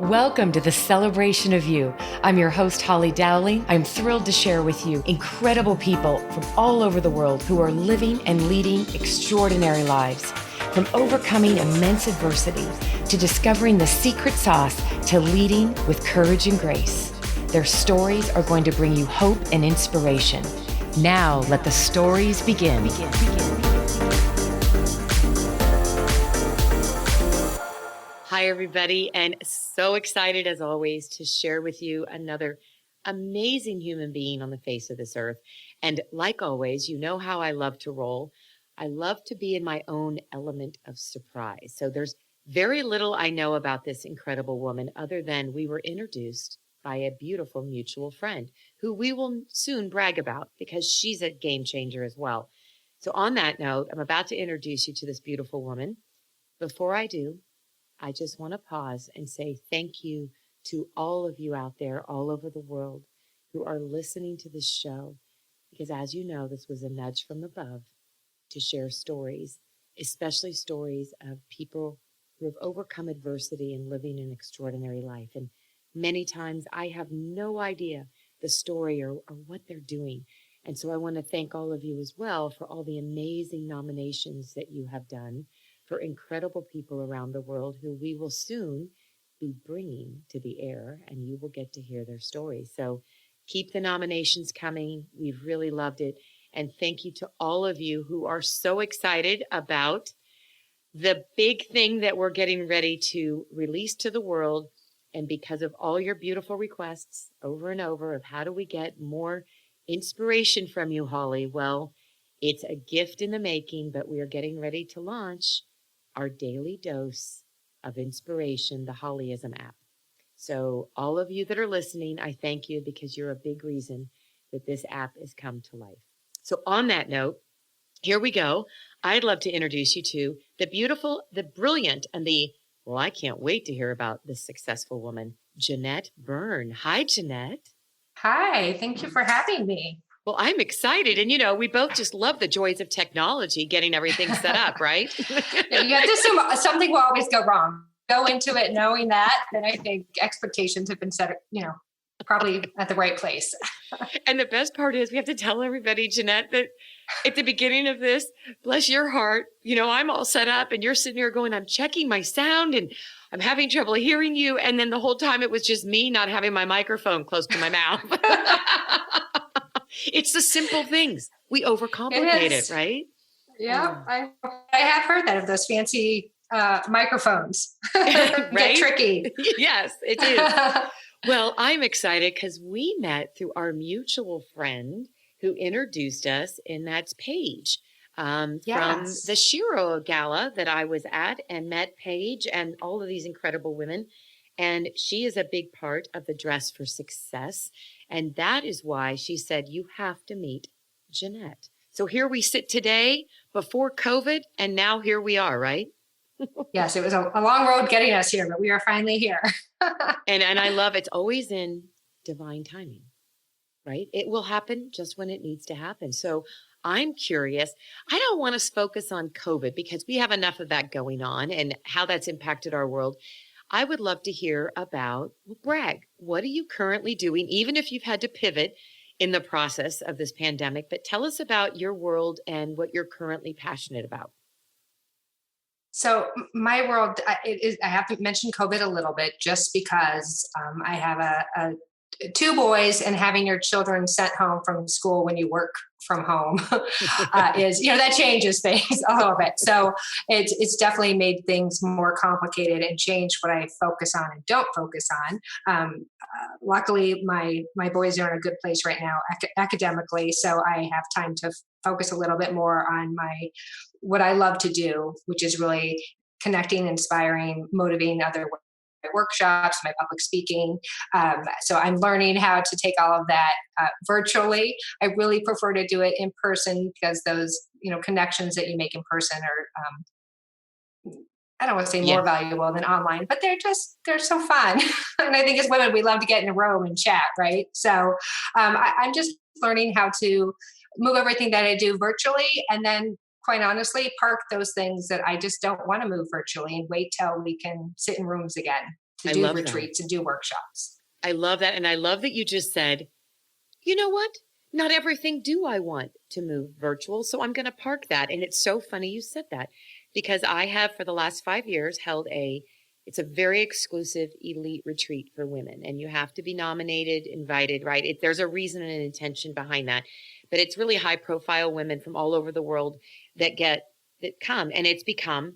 Welcome to the Celebration of You. I'm your host, Holly Dowling. I'm thrilled to share with you incredible people from all over the world who are living and leading extraordinary lives. From overcoming immense adversity to discovering the secret sauce to leading with courage and grace. Their stories are going to bring you hope and inspiration. Now let the stories begin. Hi, everybody, and so excited as always to share with you another amazing human being on the face of this earth. And like always, you know how I love to roll. I love to be in my own element of surprise. So there's very little I know about this incredible woman other than we were introduced by a beautiful mutual friend who we will soon brag about because she's a game changer as well. So on that note, I'm about to introduce you to this beautiful woman. Before I do, I just want to pause and say thank you to all of you out there all over the world who are listening to this show. Because as you know, this was a nudge from above to share stories, especially stories of people who have overcome adversity and living an extraordinary life. And many times I have no idea the story or what they're doing. And so I want to thank all of you as well for all the amazing nominations that you have done for incredible people around the world who we will soon be bringing to the air, and you will get to hear their stories. So keep the nominations coming. We've really loved it. And thank you to all of you who are so excited about the big thing that we're getting ready to release to the world. And because of all your beautiful requests over and over of how do we get more inspiration from you, Holly? Well, it's a gift in the making, but we are getting ready to launch our daily dose of inspiration, the Hollyism app. So all of you that are listening, I thank you because you're a big reason that this app has come to life. So on that note, here we go. I'd love to introduce you to the beautiful, the brilliant, and well, I can't wait to hear about this successful woman, Janette Byrne. Hi, Janette. Hi, thank you for having me. Well, I'm excited. And, we both just love the joys of technology, getting everything set up, right? You have to assume something will always go wrong. Go into it knowing that, then I think expectations have been set, probably at the right place. And the best part is we have to tell everybody, Janette, that at the beginning of this, bless your heart, I'm all set up and you're sitting here going, I'm checking my sound and I'm having trouble hearing you. And then the whole time it was just me not having my microphone close to my mouth. It's the simple things. We overcomplicate it, right? Yeah, I have heard that of those fancy microphones. Right? Get tricky. Yes, it is. Well, I'm excited because we met through our mutual friend who introduced us, and that's Paige from the Shiro Gala that I was at, and met Paige and all of these incredible women. And she is a big part of the Dress for Success. And that is why she said, you have to meet Janette. So here we sit today before COVID, and now here we are, right? Yes, it was a long road getting us here, but we are finally here. And I love it's always in divine timing, right? It will happen just when it needs to happen. So I'm curious. I don't want us to focus on COVID because we have enough of that going on and how that's impacted our world. I would love to hear about, brag, what are you currently doing, even if you've had to pivot in the process of this pandemic, but tell us about your world and what you're currently passionate about. So my world, I have to mention COVID a little bit just because I have two boys, and having your children sent home from school when you work from home is, that changes things a little bit. So it's definitely made things more complicated and changed what I focus on and don't focus on. Luckily, my boys are in a good place right now academically, so I have time to focus a little bit more on what I love to do, which is really connecting, inspiring, motivating other workshops, my public speaking. So I'm learning how to take all of that virtually. I really prefer to do it in person because those, connections that you make in person are, I don't want to say more valuable than online, but they're so fun. And I think as women, we love to get in a room and chat, right? So I'm just learning how to move everything that I do virtually, and then quite honestly, park those things that I just don't want to move virtually and wait till we can sit in rooms again. to I do love that. retreats and do workshops. I love that. And I love that you just said, you know what? Not everything do I want to move virtual. So I'm going to park that. And it's so funny you said that, because I have for the last 5 years held it's a very exclusive elite retreat for women. And you have to be nominated, invited, right? There's a reason and an intention behind that. But it's really high profile women from all over the world that come. And it's become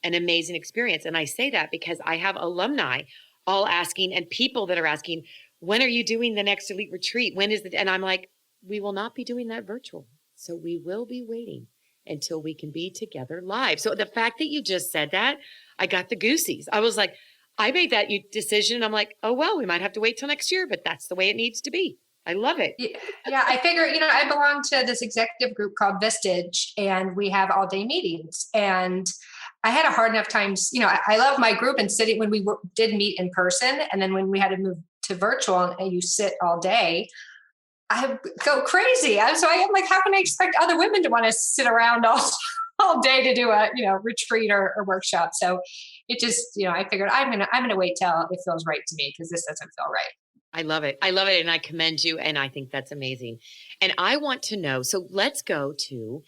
an amazing experience. And I say that because I have alumni all asking, and people that are asking, when are you doing the next elite retreat? When is it? And I'm like, we will not be doing that virtual. So we will be waiting until we can be together live. So the fact that you just said that, I got the goosies. I was like, I made that decision. I'm like, oh, well, we might have to wait till next year, but that's the way it needs to be. I love it. Yeah, I figure, I belong to this executive group called Vistage, and we have all day meetings. And I had a hard enough time, I love my group and sitting when we did meet in person. And then when we had to move to virtual and you sit all day, I go crazy. I'm like, how can I expect other women to want to sit around all day to do a, retreat or workshop? So it just, I figured I'm going to wait till it feels right to me, because this doesn't feel right. I love it. I love it. And I commend you. And I think that's amazing. And I want to know, so let's go to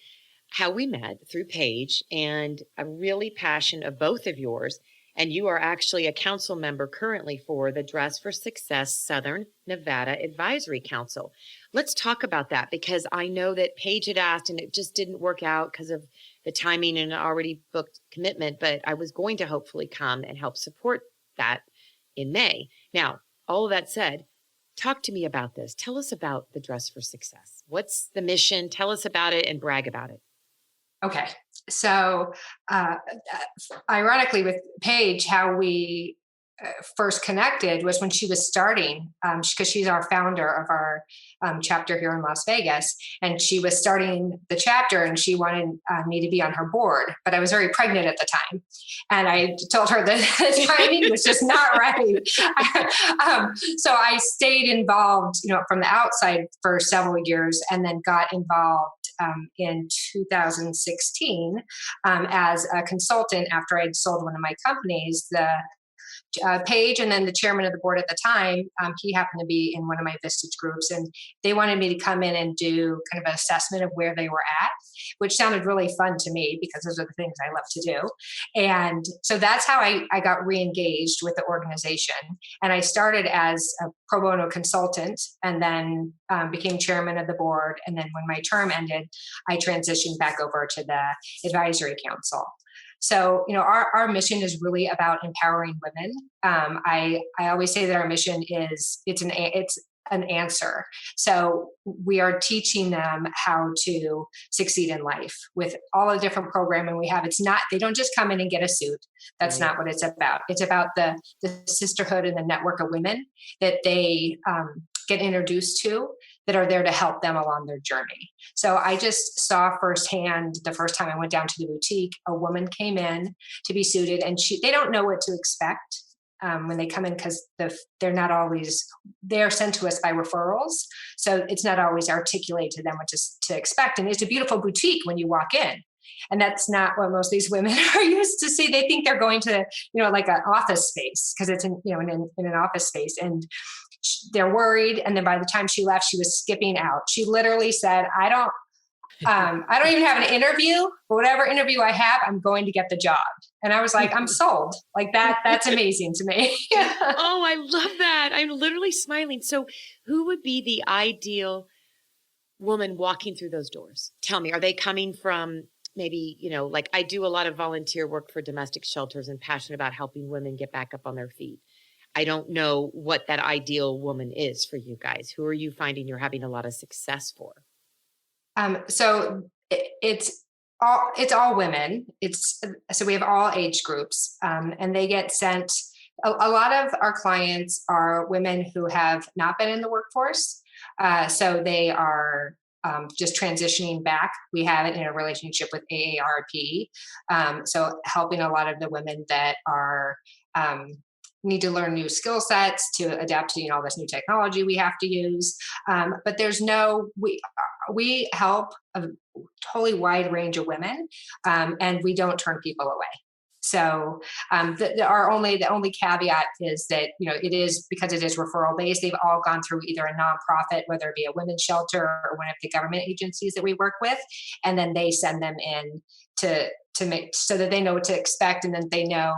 how we met through Paige. And I'm really passionate of both of yours. And you are actually a council member currently for the Dress for Success Southern Nevada Advisory Council. Let's talk about that, because I know that Paige had asked and it just didn't work out because of the timing and an already booked commitment. But I was going to hopefully come and help support that in May. Now, all of that said, talk to me about this. Tell us about the Dress for Success. What's the mission? Tell us about it and brag about it. Okay. So, ironically, with Paige, how we first connected was when she was starting, because she's our founder of our chapter here in Las Vegas, and she was starting the chapter, and she wanted me to be on her board, but I was very pregnant at the time, and I told her that the timing was just not right. So I stayed involved, from the outside for several years, and then got involved in 2016 as a consultant after I'd sold one of my companies. The Paige, and then the chairman of the board at the time, he happened to be in one of my Vistage groups, and they wanted me to come in and do kind of an assessment of where they were at, which sounded really fun to me because those are the things I love to do. And so that's how I got re-engaged with the organization. And I started as a pro bono consultant, and then became chairman of the board. And then when my term ended, I transitioned back over to the advisory council. So, our mission is really about empowering women. I always say that our mission is it's an answer. So we are teaching them how to succeed in life with all the different programming we have. They don't just come in and get a suit. That's not what it's about. It's about the sisterhood and the network of women that they get introduced to, that are there to help them along their journey. So I just saw firsthand the first time I went down to the boutique, a woman came in to be suited, and they don't know what to expect when they come in, because they're sent to us by referrals. So it's not always articulated to them what to expect. And it's a beautiful boutique when you walk in. And that's not what most of these women are used to see. They think they're going to, like an office space, because it's in an office space, and they're worried. And then by the time she left, she was skipping out. She literally said, I don't even have an interview, but whatever interview I have, I'm going to get the job. And I was like, I'm sold. Like that's amazing to me. Oh, I love that. I'm literally smiling. So who would be the ideal woman walking through those doors? Tell me, are they coming from maybe, like I do a lot of volunteer work for domestic shelters and passionate about helping women get back up on their feet. I don't know what that ideal woman is for you guys. Who are you finding you're having a lot of success for? So it's all women. So we have all age groups, and they get sent. A lot of our clients are women who have not been in the workforce. So they are just transitioning back. We have it in a relationship with AARP. So helping a lot of the women that are need to learn new skill sets to adapt to all this new technology we have to use. But we help a totally wide range of women, and we don't turn people away. So the only caveat is that, it is, because it is referral based. They've all gone through either a nonprofit, whether it be a women's shelter or one of the government agencies that we work with, and then they send them in to make so that they know what to expect, and then they know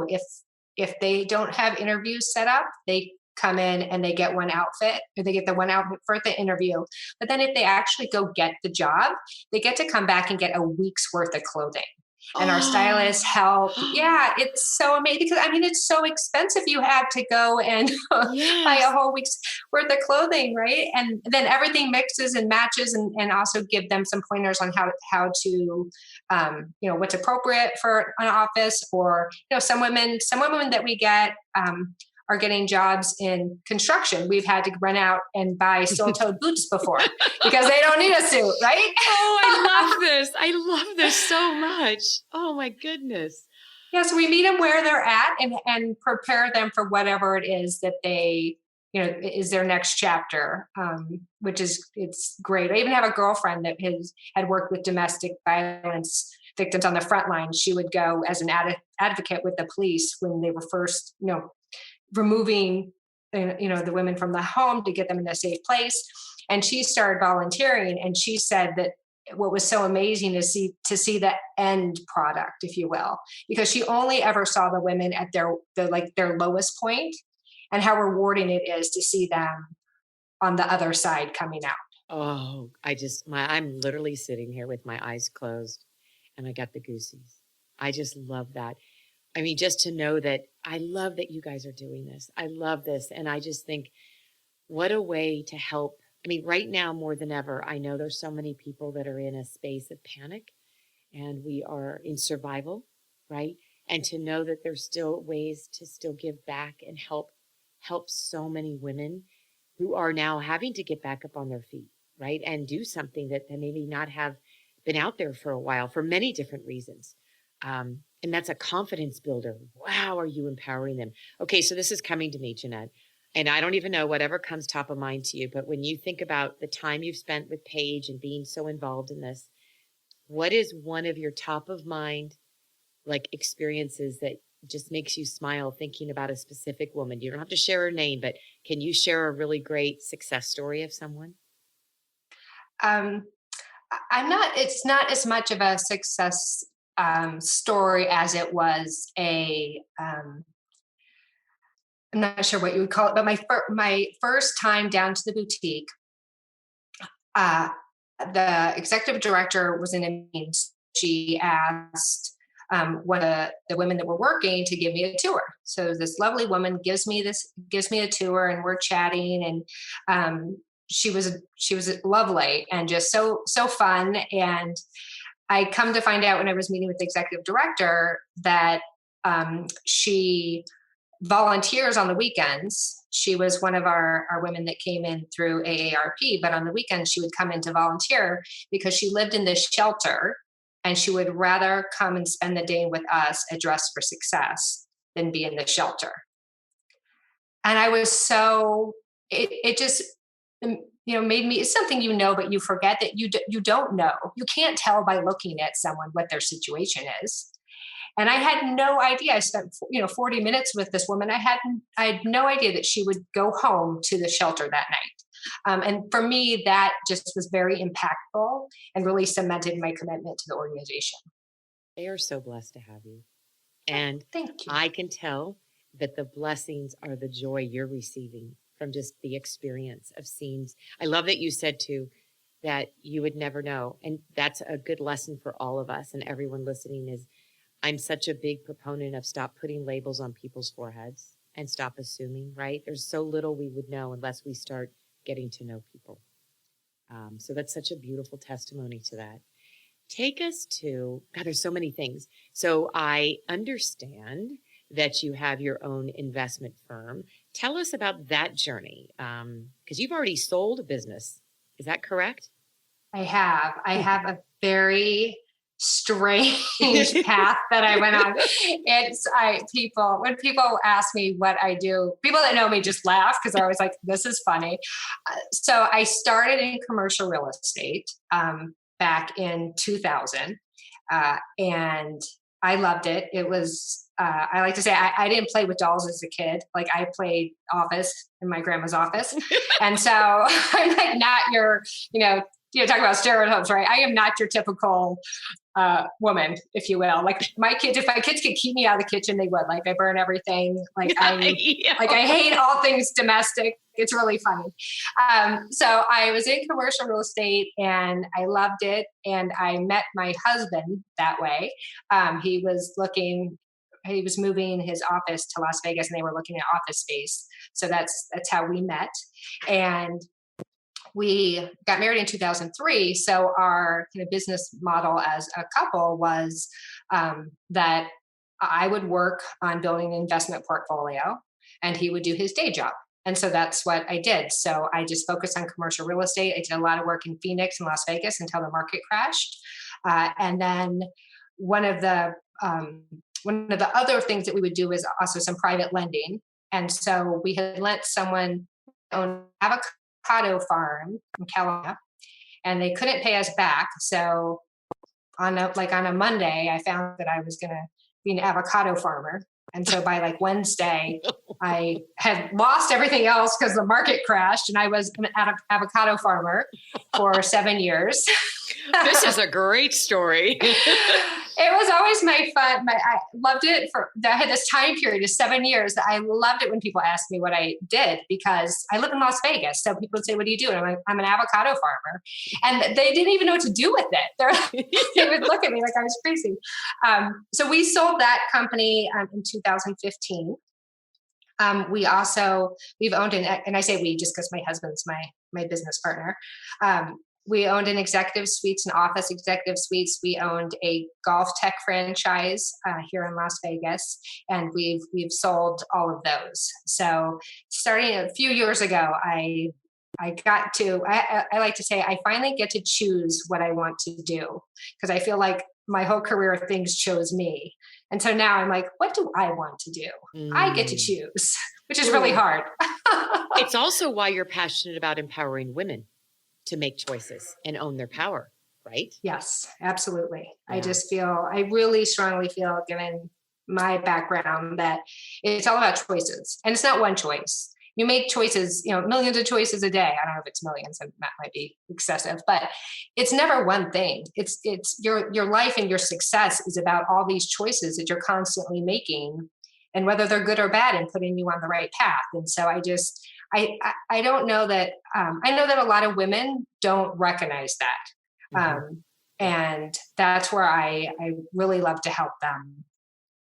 if they don't have interviews set up, they come in and they get one outfit, or they get the one outfit for the interview. But then if they actually go get the job, they get to come back and get a week's worth of clothing. And our stylists help. Yeah, it's so amazing, because I mean, it's so expensive. You have to go and buy a Yes. whole week's worth of clothing, right? And then everything mixes and matches, and also give them some pointers on how to what's appropriate for an office. Or some women that we get are getting jobs in construction. We've had to run out and buy steel-toed boots before because they don't need a suit, right? Oh, I love this. I love this so much. Oh my goodness. Yeah, so we meet them where they're at, and prepare them for whatever it is that they, is their next chapter, which is, it's great. I even have a girlfriend that had worked with domestic violence victims on the front line. She would go as an advocate with the police when they were first, removing, the women from the home to get them in a safe place. And she started volunteering, and she said that what was so amazing is to see the end product, if you will, because she only ever saw the women at their lowest point, and how rewarding it is to see them on the other side coming out. Oh, I'm literally sitting here with my eyes closed and I got the goosies. I just love that. I mean, just to know that I love that you guys are doing this. I love this. And I just think, what a way to help. I mean, right now more than ever, I know there's so many people that are in a space of panic, and we are in survival, right? And to know that there's still ways to still give back and help so many women who are now having to get back up on their feet, right? And do something that they maybe not have been out there for a while for many different reasons. And that's a confidence builder. Wow, are you empowering them? Okay, so this is coming to me, Janette. And I don't even know whatever comes top of mind to you, but when you think about the time you've spent with Paige and being so involved in this, what is one of your top of mind like experiences that just makes you smile thinking about a specific woman? You don't have to share her name, but can you share a really great success story of someone? Um, it's not as much of a success story as it was I'm not sure what you would call it, but my first time down to the boutique, uh, the executive director was in a meeting. She asked one of the women that were working to give me a tour. So this lovely woman gives me a tour, and we're chatting, and she was lovely and just so fun. And I come to find out when I was meeting with the executive director that she volunteers on the weekends. She was one of our women that came in through AARP, but on the weekends she would come in to volunteer because she lived in this shelter, and she would rather come and spend the day with us at Dress for Success than be in the shelter. And I was it just, made me, it's something, but you forget that you don't know. You can't tell by looking at someone what their situation is. And I had no idea. I spent 40 minutes with this woman. I had no idea that she would go home to the shelter that night. And for me, that just was very impactful and really cemented my commitment to the organization. They are so blessed to have you. And Thank you. I can tell that the blessings are the joy you're receiving from just the experience of scenes. I love that you said too that you would never know. And that's a good lesson for all of us and everyone listening. Is I'm such a big proponent of stop putting labels on people's foreheads and stop assuming, right? There's so little we would know unless we start getting to know people. So that's such a beautiful testimony to that. Take us to, God, there's so many things. So I understand that you have your own investment firm. Tell us about that journey, because you've already sold a business. Is that correct? I have a very strange path that I went on. When people ask me what I do, people that know me just laugh because they're always like, this is funny. So I started in commercial real estate back in 2000. And I loved it. It was I like to say I didn't play with dolls as a kid. Like I played office in my grandma's office. And so I'm like not your, talk about stereotypes, right? I am not your typical woman, if you will. Like my kids, if my kids could keep me out of the kitchen, they would. Like I burn everything. Like I hate all things domestic. It's really funny. So I was in commercial real estate and I loved it. And I met my husband that way. He was moving his office to Las Vegas and they were looking at office space. So that's how we met. And we got married in 2003. So our kind of business model as a couple was that I would work on building an investment portfolio and he would do his day job. And so that's what I did. So I just focused on commercial real estate. I did a lot of work in Phoenix and Las Vegas until the market crashed. And then one of the other things that we would do is also some private lending. And so we had lent someone own avocado farm in California, and they couldn't pay us back. So on a Monday, I found that I was going to be an avocado farmer. And so by like Wednesday, I had lost everything else because the market crashed, and I was an avocado farmer for 7 years. This is a great story. It was always my fun. I loved it. I had this time period of 7 years that I loved it when people asked me what I did, because I live in Las Vegas. So people would say, "What do you do?" And I'm like, "I'm an avocado farmer," and they didn't even know what to do with it. They would look at me like I was crazy. So we sold that company in 2015. We've owned and I say we just because my husband's my business partner. We owned an executive suites and office executive suites. We owned a golf tech franchise here in Las Vegas, and we've sold all of those. So starting a few years ago, I like to say I finally get to choose what I want to do, because I feel like my whole career things chose me. And so now I'm like, what do I want to do? I get to choose, which is really hard. It's also why you're passionate about empowering women to make choices and own their power, right? Yes, absolutely. Yeah. I really strongly feel, given my background, that it's all about choices. And it's not one choice. You make choices, millions of choices a day. I don't know if it's millions, and that might be excessive, but it's never one thing. It's your life and your success is about all these choices that you're constantly making, and whether they're good or bad, and putting you on the right path. And so I don't know that, I know that a lot of women don't recognize that. Mm-hmm. And that's where I really love to help them.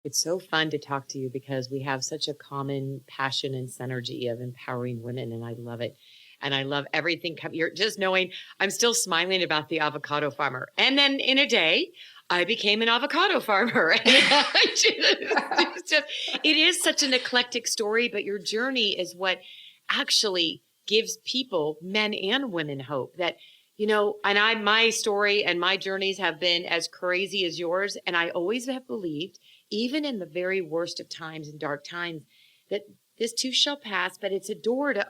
It's so fun to talk to you because we have such a common passion and synergy of empowering women, and I love it. And I love everything. You're just knowing I'm still smiling about the avocado farmer. And then in a day, I became an avocado farmer. It is such an eclectic story, but your journey is what actually gives people, men and women, hope that, and my story and my journeys have been as crazy as yours. And I always have believed, even in the very worst of times and dark times, that this too shall pass, but it's a door to,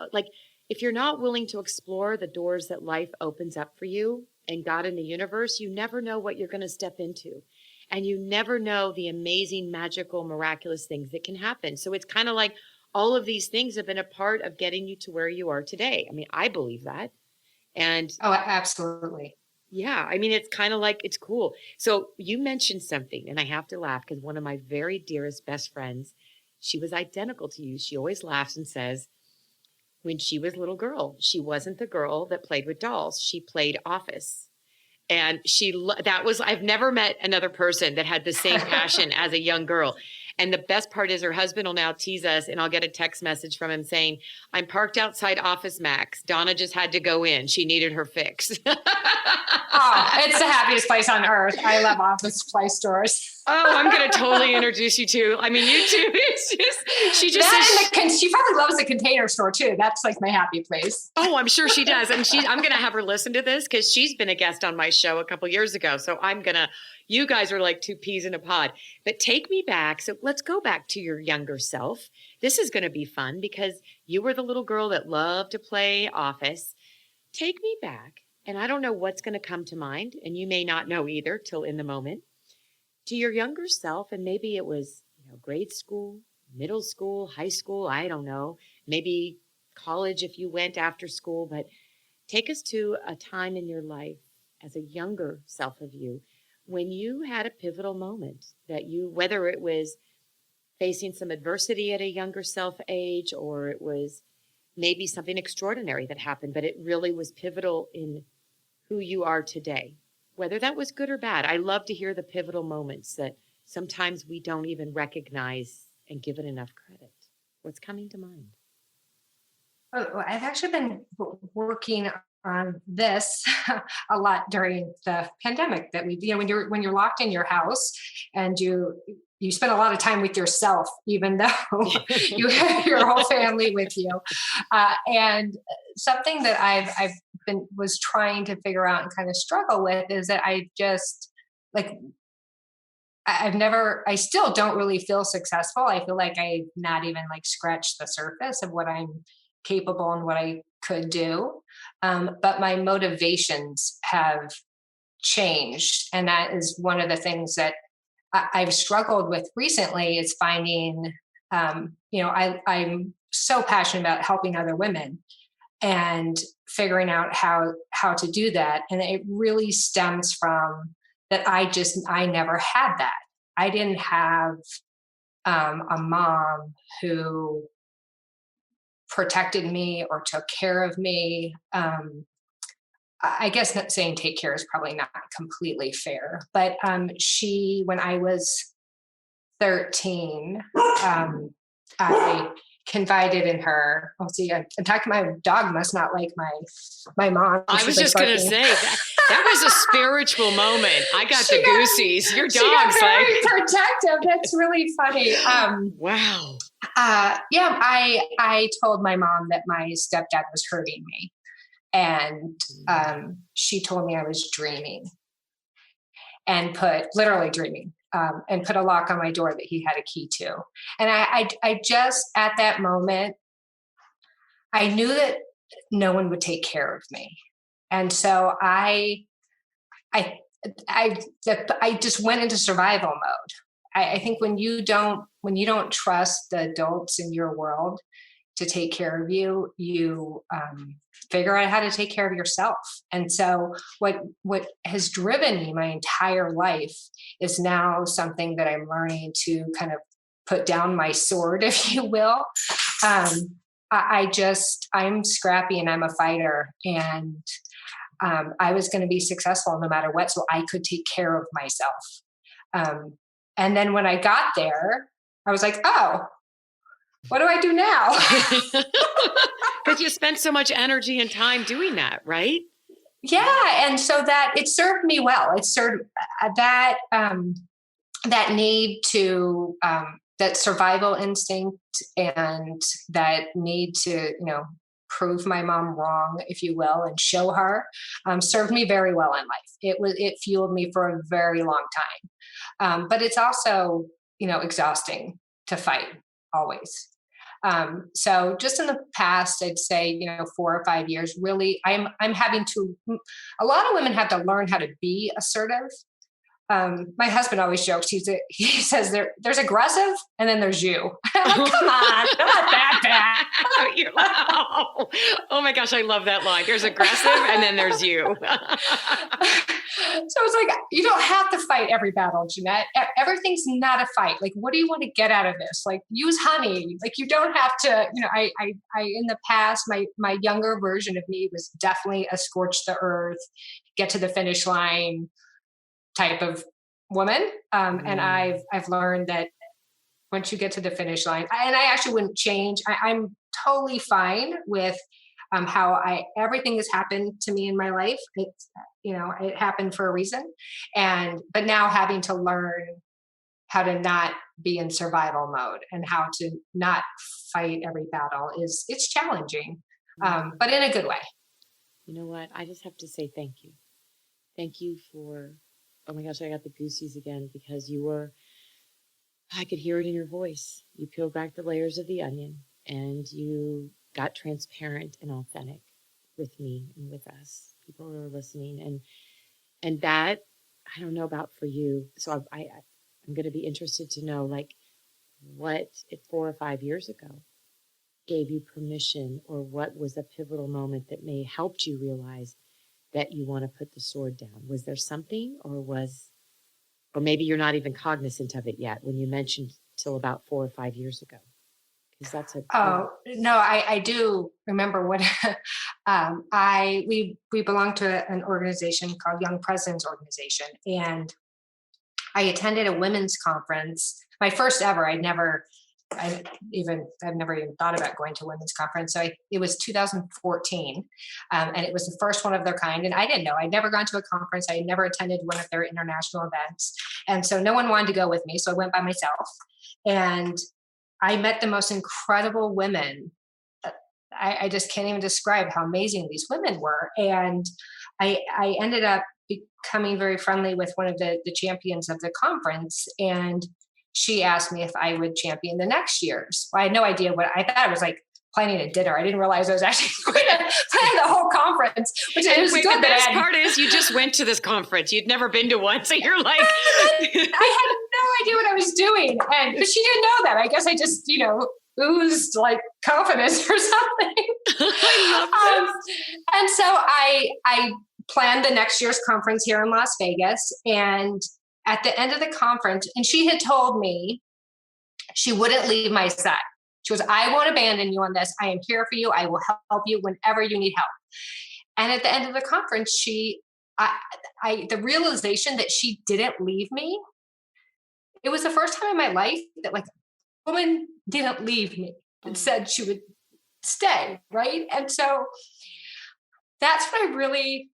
if you're not willing to explore the doors that life opens up for you and God in the universe, you never know what you're going to step into. And you never know the amazing, magical, miraculous things that can happen. So it's kind of like all of these things have been a part of getting you to where you are today. I mean, I believe that. And oh, absolutely. Yeah. I mean, it's kind of like, it's cool. So you mentioned something, and I have to laugh because one of my very dearest best friends, she was identical to you. She always laughs and says, when she was a little girl, she wasn't the girl that played with dolls. She played office. And I've never met another person that had the same passion as a young girl. And the best part is her husband will now tease us, and I'll get a text message from him saying, "I'm parked outside Office Max. Donna just had to go in. She needed her fix." Oh, it's the happiest place on earth. I love office supply stores. Oh, I'm going to totally introduce you to. I mean, you too. It's just, she just she probably loves the Container Store too. That's like my happy place. Oh, I'm sure she does. And I'm going to have her listen to this because she's been a guest on my show a couple years ago. So you guys are like two peas in a pod. But take me back. So let's go back to your younger self. This is going to be fun because you were the little girl that loved to play office. Take me back. And I don't know what's going to come to mind. And you may not know either till in the moment. To your younger self, and maybe it was grade school, middle school, high school, I don't know, maybe college if you went after school, but take us to a time in your life as a younger self of you when you had a pivotal moment that whether it was facing some adversity at a younger self age, or it was maybe something extraordinary that happened, but it really was pivotal in who you are today, whether that was good or bad. I love to hear the pivotal moments that sometimes we don't even recognize and give it enough credit. What's coming to mind? Oh, I've actually been working on this a lot during the pandemic that when you're locked in your house and you spend a lot of time with yourself, even though you have your whole family with you. And something that I've been was trying to figure out and kind of struggle with is that I just like I still don't really feel successful. I feel like I've not even like scratched the surface of what I'm capable and what I could do. But my motivations have changed. And that is one of the things that I've struggled with recently is finding, I'm so passionate about helping other women and figuring out how to do that. And it really stems from that I never had that. I didn't have a mom who protected me or took care of me. I guess not saying take care is probably not completely fair, but when I was 13, I confided in her. Oh, see, I'm talking. My dog must not like my mom. I was just going to say that was a spiritual moment. I got the goosies. Your dog's she got very protective. That's really funny. Wow. I told my mom that my stepdad was hurting me, and she told me I was dreaming, and literally dreaming. And put a lock on my door that he had a key to. And I just, at that moment, I knew that no one would take care of me. And so I just went into survival mode. I think when you don't trust the adults in your world to take care of you, you figure out how to take care of yourself. And so what has driven me my entire life is now something that I'm learning to kind of put down my sword, if you will. I'm scrappy and I'm a fighter, and I was going to be successful no matter what, so I could take care of myself. And then when I got there, I was like, oh, what do I do now? Because you spent so much energy and time doing that, right? Yeah. And so that it served me well. It served that need to, that survival instinct and that need to, prove my mom wrong, if you will, and show her, served me very well in life. It fueled me for a very long time. But it's also, exhausting to fight always. So just in the past, I'd say, 4 or 5 years, really, I'm having to, a lot of women have to learn how to be assertive. My husband always jokes. He says there's aggressive and then there's you. I'm like, come on, I'm not that bad. Oh my gosh, I love that line. There's aggressive and then there's you. So it's like, you don't have to fight every battle, Janette. Everything's not a fight. Like, what do you want to get out of this? Like, use honey. Like, you don't have to, I in the past, my younger version of me was definitely a scorch the earth, get to the finish line type of woman. And I've learned that once you get to the finish line, and I actually wouldn't change. I'm totally fine with how everything has happened to me in my life. It happened for a reason. But now having to learn how to not be in survival mode and how to not fight every battle it's challenging, but in a good way. You know what? I just have to say thank you. Thank you for, oh my gosh, I got the goosies again because I could hear it in your voice. You peeled back the layers of the onion and you got transparent and authentic with me and with us, people who are listening. And that, I don't know about for you. So I'm going to be interested to know, like, what 4 or 5 years ago gave you permission, or what was a pivotal moment that may helped you realize that you want to put the sword down? Was there something, or maybe you're not even cognizant of it yet when you mentioned till about 4 or 5 years ago? Because that's a Oh no, I do remember what we belong to an organization called Young Presidents Organization, and I attended a women's conference, my first ever. I've never even thought about going to a women's conference. So it was 2014, and it was the first one of their kind. And I didn't know. I'd never gone to a conference. I had never attended one of their international events, and so no one wanted to go with me. So I went by myself, and I met the most incredible women. I just can't even describe how amazing these women were. And I ended up becoming very friendly with one of the champions of the conference. And she asked me if I would champion the next year's. Well, I had no idea what I thought. It was like planning a dinner. I didn't realize I was actually going to plan the whole conference, which it was Wait, good. the best part is you just went to this conference. You'd never been to one. So you're like, I had no idea what I was doing. But she didn't know that. I guess I just, oozed like confidence or something. I love this. And so I planned the next year's conference here in Las Vegas. And at the end of the conference, and she had told me she wouldn't leave my side. She goes, I won't abandon you on this. I am here for you. I will help you whenever you need help. And at the end of the conference, the realization that she didn't leave me, it was the first time in my life that like a woman didn't leave me and said she would stay, right? And so that's when I really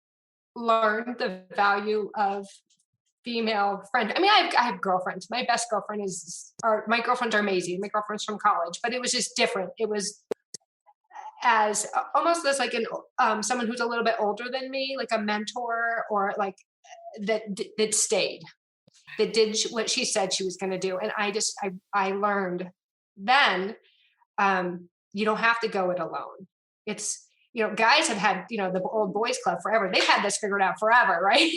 learned the value of female friend. I mean, I have girlfriends. My best girlfriend my girlfriends are amazing. My girlfriend's from college, but it was just different. It was as almost as like someone who's a little bit older than me, like a mentor, or like that stayed, that did what she said she was going to do. And I learned then, you don't have to go it alone. It's, guys have had, the old boys club forever. They've had this figured out forever, right?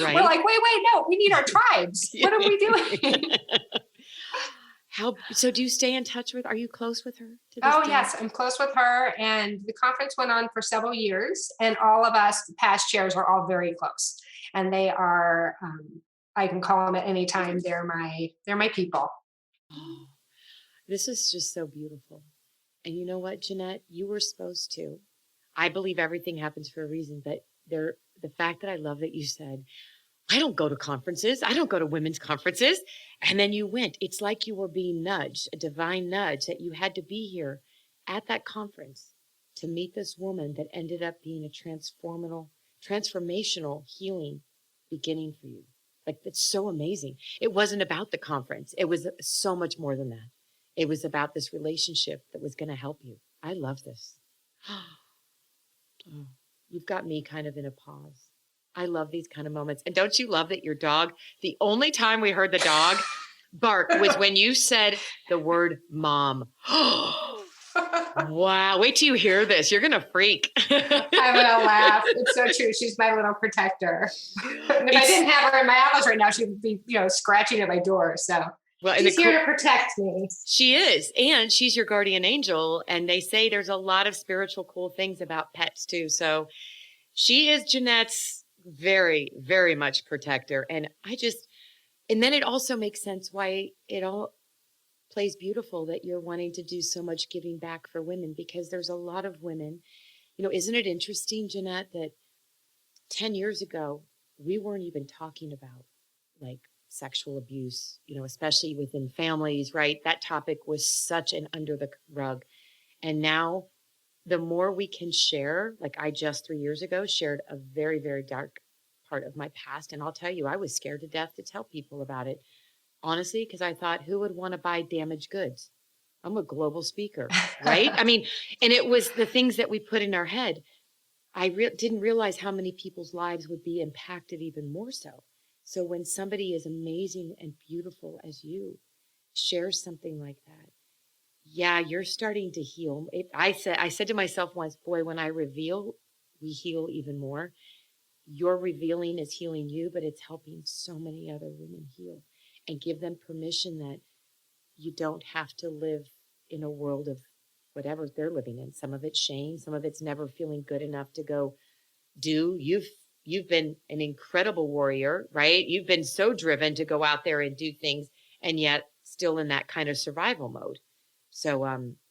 Right. We're like, wait, no, we need our tribes. What are we doing? So do you stay in touch with, are you close with her? Yes, I'm close with her. And the conference went on for several years, and all of us past chairs are all very close. And they are, I can call them at any time. They're my people. Oh, this is just so beautiful. And you know what, Janette, you were supposed to. I believe everything happens for a reason, but the fact that I love that you said, I don't go to conferences. I don't go to women's conferences. And then you went. It's like you were being nudged, a divine nudge that you had to be here at that conference to meet this woman that ended up being a transformational healing beginning for you. Like, that's so amazing. It wasn't about the conference. It was so much more than that. It was about this relationship that was going to help you. I love this. Oh, you've got me kind of in a pause. I love these kind of moments. And don't you love that your dog, the only time we heard the dog bark was when you said the word mom. Wow. Wait till you hear this. You're going to freak. I'm going to laugh. It's so true. She's my little protector. And if I didn't have her in my house right now, she would be, scratching at my door. So she's here to protect me. She is. And she's your guardian angel. And they say there's a lot of spiritual cool things about pets too. So she is Janette's very, very much protector. And then it also makes sense why it all plays beautiful that you're wanting to do so much giving back for women, because there's a lot of women, isn't it interesting, Janette, that 10 years ago, we weren't even talking about like sexual abuse, especially within families, right? That topic was such an under the rug. And now the more we can share, like I just 3 years ago shared a very, very dark part of my past. And I'll tell you, I was scared to death to tell people about it, honestly, because I thought, who would want to buy damaged goods? I'm a global speaker, right? I mean, and it was the things that we put in our head. I didn't realize how many people's lives would be impacted even more so. So when somebody as amazing and beautiful as you shares something like that, yeah, you're starting to heal. I said to myself once, boy, when I reveal, we heal even more. Your revealing is healing you, but it's helping so many other women heal and give them permission that you don't have to live in a world of whatever they're living in. Some of it's shame, some of it's never feeling good enough to go do. You've been an incredible warrior, right? You've been so driven to go out there and do things, and yet still in that kind of survival mode. So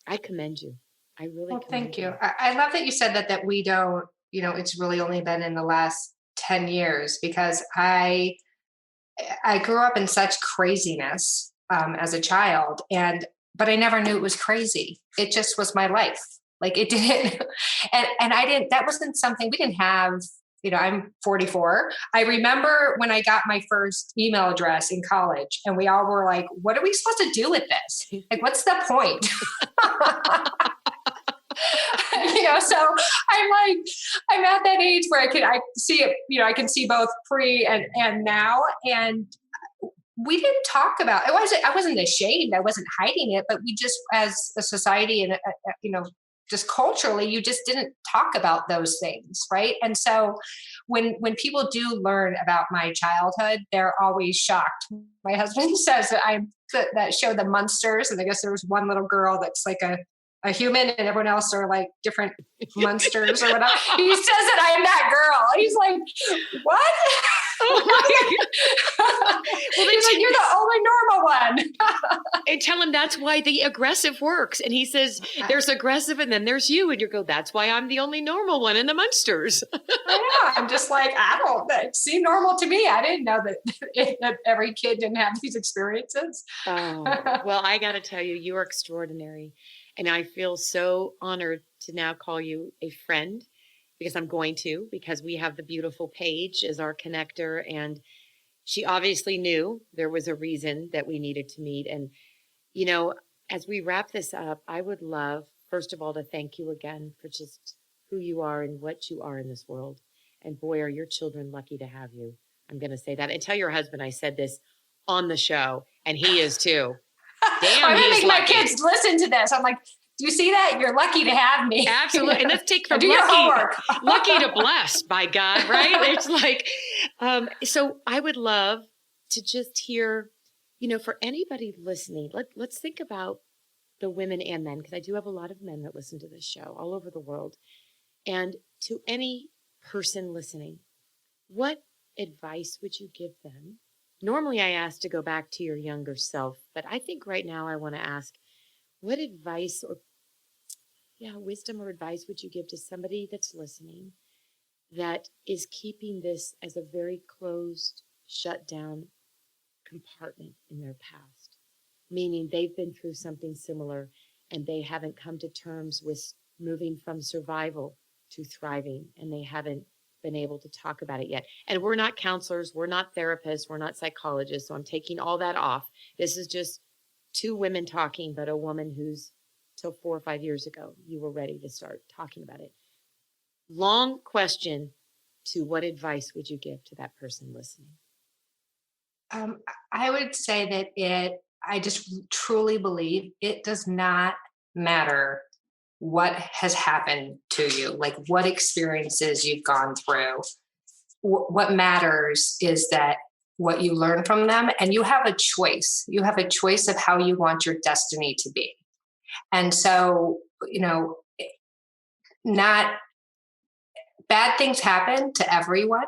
I commend you. I really Well, commend thank you. you. I love that you said that we don't, it's really only been in the last 10 years because I grew up in such craziness as a child, but I never knew it was crazy. It just was my life. Like it didn't, and I didn't. That wasn't something we didn't have. I'm 44. I remember when I got my first email address in college, and we all were like, "What are we supposed to do with this? Like, what's the point?" So I'm at that age where I see it, I can see both pre and now. And we didn't talk about it. I wasn't ashamed. I wasn't hiding it, but we just, as a society and, just culturally, you just didn't talk about those things. Right. And so when people do learn about my childhood, they're always shocked. My husband says that that show, The Munsters. And I guess there was one little girl that's like a human and everyone else are like different monsters or whatever. He says that I'm that girl. He's like, what? Well, he's like, you're the only normal one. And tell him that's why the aggressive works. And he says, there's aggressive and then there's you. And you go, that's why I'm the only normal one in the Munsters. I know. I'm just like, it seemed normal to me. I didn't know that every kid didn't have these experiences. Oh, well, I got to tell you, you are extraordinary. And I feel so honored to now call you a friend because we have the beautiful Paige as our connector. And she obviously knew there was a reason that we needed to meet. And, as we wrap this up, I would love, first of all, to thank you again for just who you are and what you are in this world. And boy, are your children lucky to have you. I'm going to say that. And tell your husband I said this on the show, and he is too. Damn, I'm going to make my lucky. kids listen to this. I'm like, do you see that? You're lucky to have me. Absolutely. And let's take from do your homework. Lucky to bless, by God, right? It's like, so I would love to just hear, for anybody listening, let's think about the women and men, because I do have a lot of men that listen to this show all over the world. And to any person listening, what advice would you give them? Normally I ask to go back to your younger self, but I think right now I want to ask, what advice or wisdom or advice would you give to somebody that's listening that is keeping this as a very closed, shut down compartment in their past? Meaning they've been through something similar and they haven't come to terms with moving from survival to thriving, and they haven't been able to talk about it yet. And we're not counselors, we're not therapists, we're not psychologists, so I'm taking all that off. This is just two women talking, but a woman who's till 4 or 5 years ago, you were ready to start talking about it. Long question to what advice would you give to that person listening? I would say that I just truly believe it does not matter what has happened to you, like what experiences you've gone through. What matters is that what you learn from them, and you have a choice. You have a choice of how you want your destiny to be. And so, not bad things happen to everyone.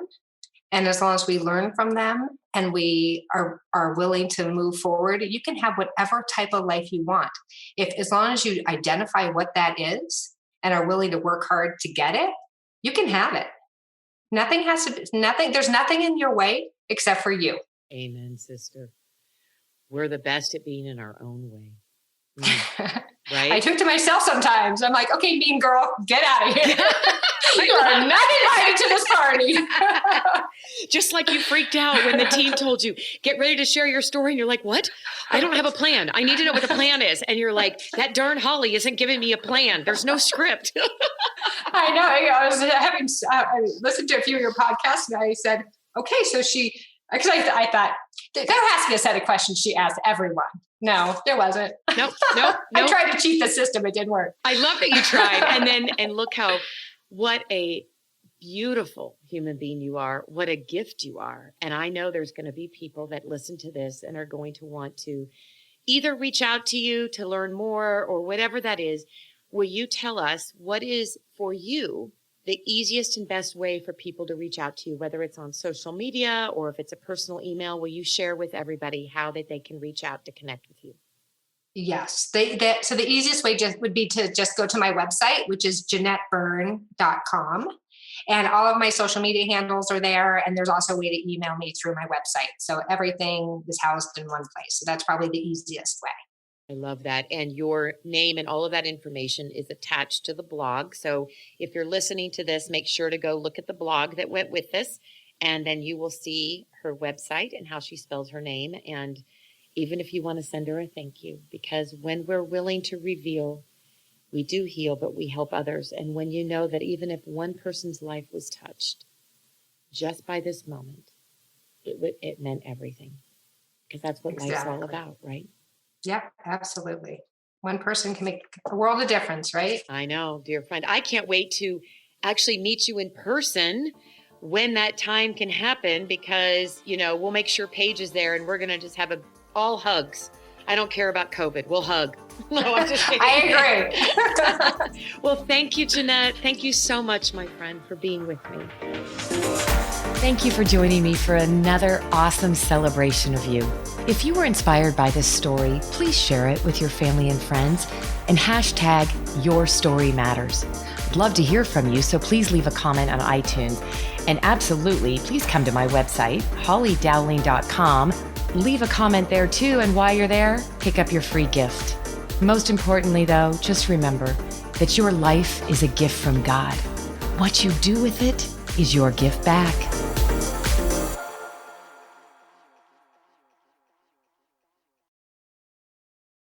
And as long as we learn from them and we are willing to move forward, you can have whatever type of life you want. As long as you identify what that is and are willing to work hard to get it, you can have it. There's nothing in your way except for you. Amen, sister. We're the best at being in our own way. Right? I talk to myself sometimes. I'm like, okay, mean girl, get out of here. You are not invited to this party. Just like you freaked out when the team told you, get ready to share your story. And you're like, what? I don't have a plan. I need to know what the plan is. And you're like, that darn Holly isn't giving me a plan. There's no script. I know. I listened to a few of your podcasts and I said, okay, so because I thought there has to be a set of questions she asked everyone. No, there wasn't. Nope. I tried to cheat the system. It didn't work. I love that you tried. And look what a beautiful human being you are. What a gift you are. And I know there's going to be people that listen to this and are going to want to either reach out to you to learn more or whatever that is, will you tell us what is for you the easiest and best way for people to reach out to you, whether it's on social media or if it's a personal email? Will you share with everybody how that they can reach out to connect with you? Yes. So the easiest way would be to just go to my website, which is JanetteByrne.com. And all of my social media handles are there. And there's also a way to email me through my website. So everything is housed in one place. So that's probably the easiest way. I love that. And your name and all of that information is attached to the blog. So if you're listening to this, make sure to go look at the blog that went with this. And then you will see her website and how she spells her name. And even if you want to send her a thank you, because when we're willing to reveal, we do heal, but we help others. And when you know that even if one person's life was touched just by this moment, it meant everything, because that's what life's all about, right? Yep, absolutely. One person can make a world of difference, right? I know, dear friend. I can't wait to actually meet you in person when that time can happen, because, we'll make sure Paige is there and we're going to just have all hugs. I don't care about COVID. We'll hug. No, I'm just kidding. I agree. Well, thank you, Janette. Thank you so much, my friend, for being with me. Thank you for joining me for another awesome celebration of you. If you were inspired by this story, please share it with your family and friends and hashtag Your Story Matters. I'd love to hear from you, so please leave a comment on iTunes. And absolutely, please come to my website, hollydowling.com. Leave a comment there too, and while you're there, pick up your free gift. Most importantly, though, just remember that your life is a gift from God. What you do with it is your gift back.